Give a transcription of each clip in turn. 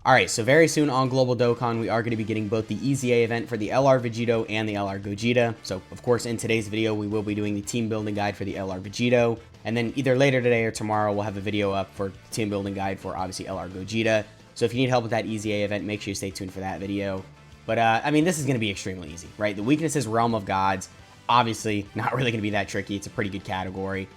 Alright, so very soon on Global Dokkan, we are going to be getting both the EZA event for the LR Vegito and the LR Gogeta. So, of course, in today's video, we will be doing the team building guide for the LR Vegito. And then either later today or tomorrow, we'll have a video up for the team building guide for, obviously, LR Gogeta. So if you need help with that EZA event, make sure you stay tuned for that video. But, I mean, this is going to be extremely easy, right? The weakness is Realm of Gods. Obviously, not really going to be that tricky. It's a pretty good category.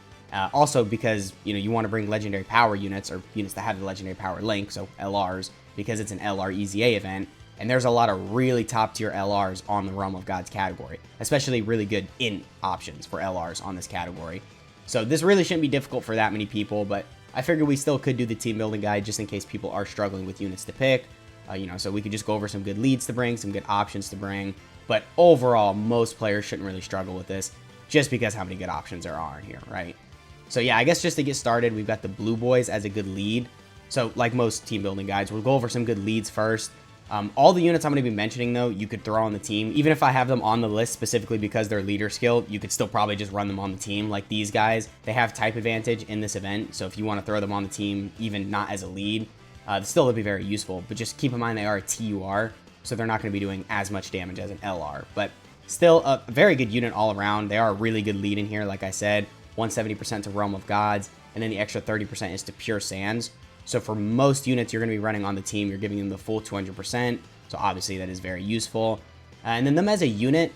Also, because, you want to bring legendary power units, or units that have the legendary power link, so LRs, because it's an LR EZA event, and there's a lot of really top-tier LRs on the Realm of Gods category, especially really good int options for LRs on this category. So this really shouldn't be difficult for that many people, but I figured we still could do the team building guide just in case people are struggling with units to pick. So we could just go over some good leads to bring, some good options to bring, but overall, most players shouldn't really struggle with this, just because how many good options there are in here, right? So yeah, I guess just to get started, we've got the Blue Boys as a good lead. So like most team building guides, we'll go over some good leads first. All the units I'm going to be mentioning, though, you could throw on the team. Even if I have them on the list specifically because they're leader skill, you could still probably just run them on the team. Like these guys, they have type advantage in this event. So if you want to throw them on the team, even not as a lead, still would be very useful. But just keep in mind they are a TUR, so they're not going to be doing as much damage as an LR. But still a very good unit all around. They are a really good lead in here, like I said. 170% to Realm of Gods, and then the extra 30% is to Pure Sands. So for most units you're going to be running on the team, you're giving them the full 200%. So obviously that is very useful. And then them as a unit,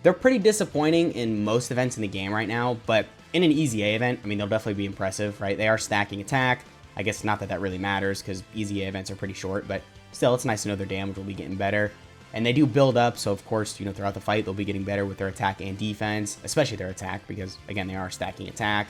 they're pretty disappointing in most events in the game right now. But in an EZA event, I mean, they'll definitely be impressive, right? They are stacking attack. I guess not that that really matters because EZA events are pretty short. But still, it's nice to know their damage will be getting better. And they do build up, so of course, throughout the fight, they'll be getting better with their attack and defense, especially their attack, because, again, they are stacking attack.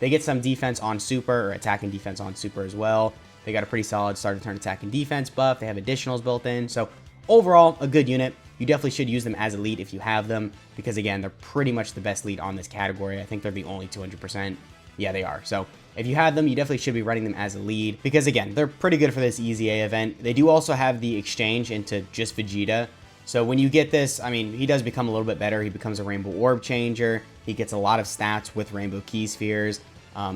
They get some defense on super, or attack and defense on super as well. They got a pretty solid start to turn attack and defense buff. They have additionals built in, so overall, a good unit. You definitely should use them as a lead if you have them, because, again, they're pretty much the best lead on this category. I think they're the only 200%. Yeah, they are. So if you have them, you definitely should be running them as a lead because, again, they're pretty good for this EZA event. They do also have the exchange into just Vegeta. So when you get this, I mean, he does become a little bit better. He becomes a Rainbow Orb Changer. He gets a lot of stats with Rainbow Key Spheres.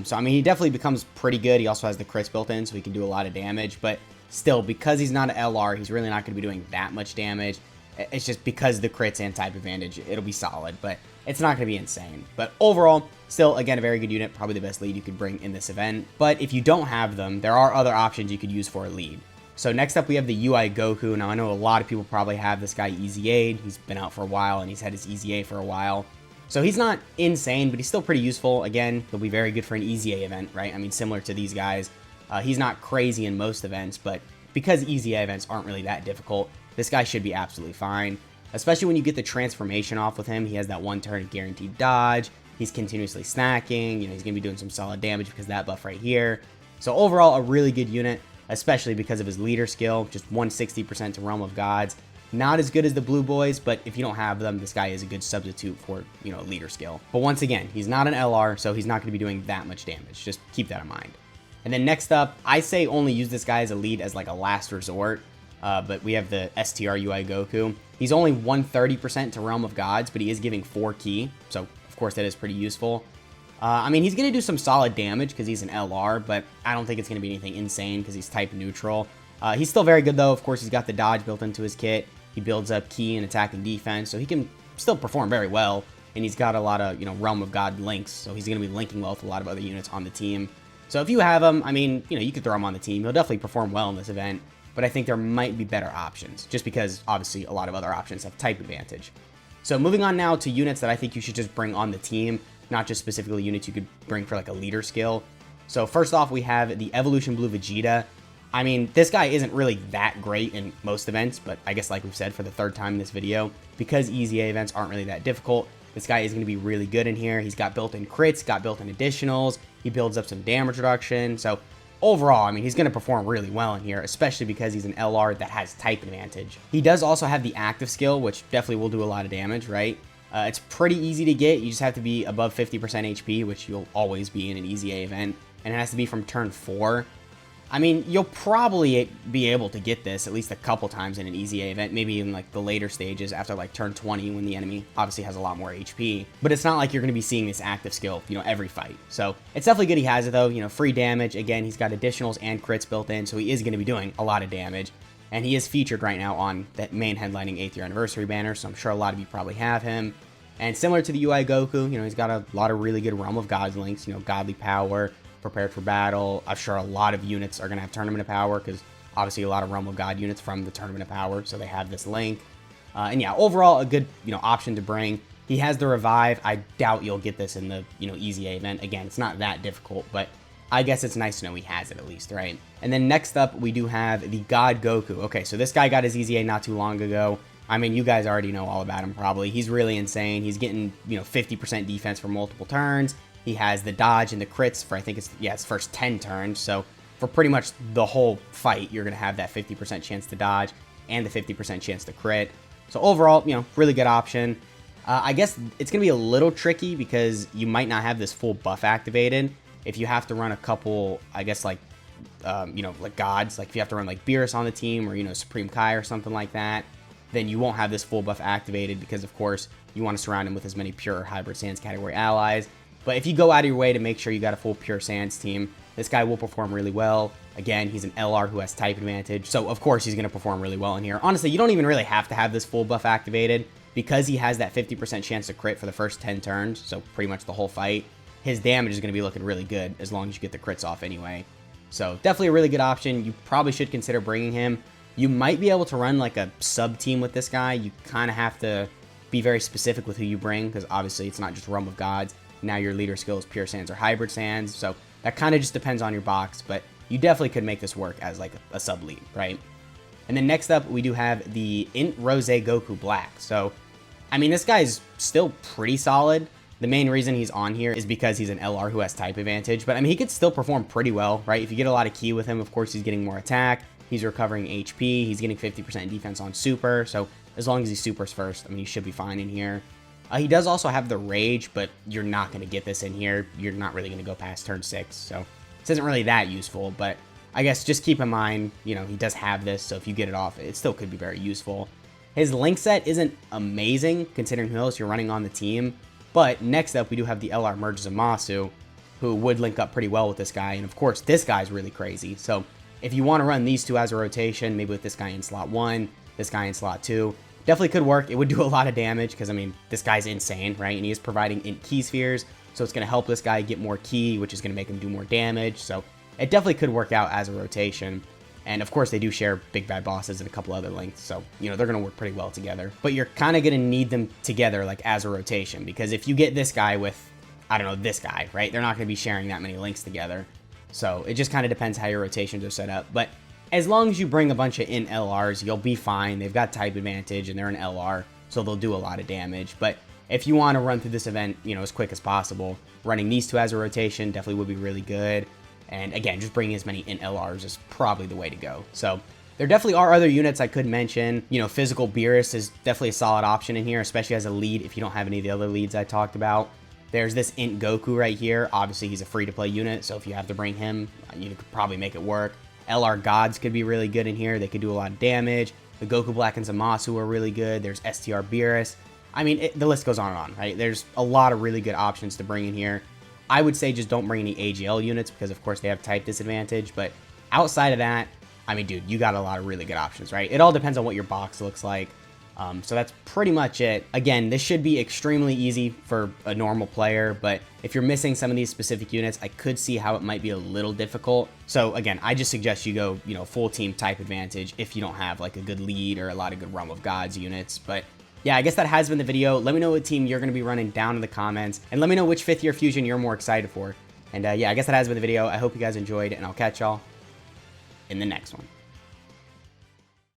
So, I mean, he definitely becomes pretty good. He also has the crits built in, so he can do a lot of damage. But still, because he's not an LR, he's really not going to be doing that much damage. It's just because the crits and type advantage, it'll be solid. But it's not going to be insane. But overall, still, again, a very good unit. Probably the best lead you could bring in this event. But if you don't have them, there are other options you could use for a lead. So next up, we have the UI Goku. Now, I know a lot of people probably have this guy EZA'd. He's been out for a while, and he's had his EZA for a while. So he's not insane, but he's still pretty useful. Again, he'll be very good for an EZA event, right? I mean, similar to these guys. He's not crazy in most events, but because EZA events aren't really that difficult, this guy should be absolutely fine. Especially when you get the transformation off with him. He has that one turn guaranteed dodge. He's continuously snacking. He's going to be doing some solid damage because of that buff right here. So overall, a really good unit, especially because of his leader skill, just 160% to Realm of Gods. Not as good as the Blue Boys, but if you don't have them, this guy is a good substitute for, leader skill. But once again, he's not an LR, so he's not going to be doing that much damage. Just keep that in mind. And then next up, I say only use this guy as a lead as like a last resort. But we have the STR UI Goku. He's only 130% to Realm of Gods, but he is giving 4 key. So, of course, that is pretty useful. I mean, he's going to do some solid damage because he's an LR, but I don't think it's going to be anything insane because he's type neutral. He's still very good, though. Of course, he's got the dodge built into his kit. He builds up key and attack and defense, so he can still perform very well. And he's got a lot of, Realm of God links, so he's going to be linking well with a lot of other units on the team. So if you have him, I mean, you could throw him on the team. He'll definitely perform well in this event, but I think there might be better options, just because, obviously, a lot of other options have type advantage. So moving on now to units that I think you should just bring on the team, not just specifically units you could bring for like a leader skill. So first off, we have the Evolution Blue Vegeta. I mean, this guy isn't really that great in most events, but I guess like we've said for the third time in this video, because EZA events aren't really that difficult, this guy is going to be really good in here. He's got built-in crits, got built-in additionals, he builds up some damage reduction. So overall, I mean, he's going to perform really well in here, especially because he's an LR that has type advantage. He does also have the active skill, which definitely will do a lot of damage, right? It's pretty easy to get. You just have to be above 50% HP, which you'll always be in an EZA event, and it has to be from turn 4. I mean, you'll probably be able to get this at least a couple times in an EZA event, maybe in like the later stages after like turn 20 when the enemy obviously has a lot more HP. But it's not like you're going to be seeing this active skill, every fight. So it's definitely good he has it though, free damage. Again, he's got additionals and crits built in, so he is going to be doing a lot of damage. And he is featured right now on that main headlining 8th year anniversary banner, so I'm sure a lot of you probably have him. And similar to the UI Goku, he's got a lot of really good Realm of Gods links, Godly Power, Prepared for Battle. I'm sure a lot of units are going to have Tournament of Power because obviously a lot of Realm of God units from the Tournament of Power, so they have this link. And yeah, overall a good option to bring. He has the Revive. I doubt you'll get this in the EZA event. Again, it's not that difficult, but I guess it's nice to know he has it at least, right? And then next up we do have the God Goku. Okay, so this guy got his EZA not too long ago. I mean, you guys already know all about him probably. He's really insane. He's getting 50% defense for multiple turns. He has the dodge and the crits for, I think it's his first 10 turns. So for pretty much the whole fight, you're going to have that 50% chance to dodge and the 50% chance to crit. So overall, really good option. I guess it's going to be a little tricky because you might not have this full buff activated. If you have to run a couple, I guess like gods, like if you have to run like Beerus on the team or, Supreme Kai or something like that, then you won't have this full buff activated because of course you want to surround him with as many pure Hybrid Sands category allies. But if you go out of your way to make sure you got a full Pure Sands team, this guy will perform really well. Again, he's an LR who has type advantage, so of course he's going to perform really well in here. Honestly, you don't even really have to have this full buff activated because he has that 50% chance to crit for the first 10 turns, so pretty much the whole fight. His damage is going to be looking really good as long as you get the crits off anyway. So definitely a really good option. You probably should consider bringing him. You might be able to run like a sub team with this guy. You kind of have to be very specific with who you bring because obviously it's not just Realm of Gods. Now your leader skill is Pure Sands or Hybrid Sands, so that kind of just depends on your box, but you definitely could make this work as like a sub lead, right? And then next up, we do have the Int Rose Goku Black. So, I mean, this guy's still pretty solid. The main reason he's on here is because he's an LR who has type advantage, but I mean, he could still perform pretty well, right? If you get a lot of ki with him, of course, he's getting more attack, he's recovering HP, he's getting 50% defense on super, so as long as he supers first, I mean, he should be fine in here. He does also have the Rage, but you're not going to get this in here. You're not really going to go past turn 6, so this isn't really that useful, but I guess just keep in mind, he does have this, so if you get it off, it still could be very useful. His link set isn't amazing, considering who else you're running on the team, but next up, we do have the LR Merges of Masu, who would link up pretty well with this guy, and of course, this guy's really crazy, so if you want to run these two as a rotation, maybe with this guy in slot 1, this guy in slot 2, definitely could work. It would do a lot of damage because, I mean, this guy's insane, right? And he is providing Int Ki Spheres, so it's going to help this guy get more ki, which is going to make him do more damage. So it definitely could work out as a rotation. And of course, they do share Big Bad Bosses and a couple other links, so, they're going to work pretty well together. But you're kind of going to need them together, like, as a rotation, because if you get this guy with, I don't know, this guy, right? They're not going to be sharing that many links together. So it just kind of depends how your rotations are set up. But as long as you bring a bunch of Int LRs, you'll be fine. They've got type advantage, and they're an LR, so they'll do a lot of damage. But if you want to run through this event, as quick as possible, running these two as a rotation definitely would be really good. And again, just bringing as many Int LRs is probably the way to go. So there definitely are other units I could mention. Physical Beerus is definitely a solid option in here, especially as a lead if you don't have any of the other leads I talked about. There's this Int Goku right here. Obviously, he's a free-to-play unit, so if you have to bring him, you could probably make it work. LR Gods could be really good in here. They could do a lot of damage. The Goku Black and Zamasu are really good. There's STR Beerus. I mean, the list goes on and on, right? There's a lot of really good options to bring in here. I would say just don't bring any AGL units because, of course, they have type disadvantage. But outside of that, I mean, dude, you got a lot of really good options, right? It all depends on what your box looks like. So that's pretty much it. Again, this should be extremely easy for a normal player, but if you're missing some of these specific units, I could see how it might be a little difficult. So again, I just suggest you go, full team type advantage if you don't have like a good lead or a lot of good Realm of Gods units. But yeah, I guess that has been the video. Let me know what team you're going to be running down in the comments, and let me know which 5th year fusion you're more excited for. And yeah, I guess that has been the video. I hope you guys enjoyed, and I'll catch y'all in the next one.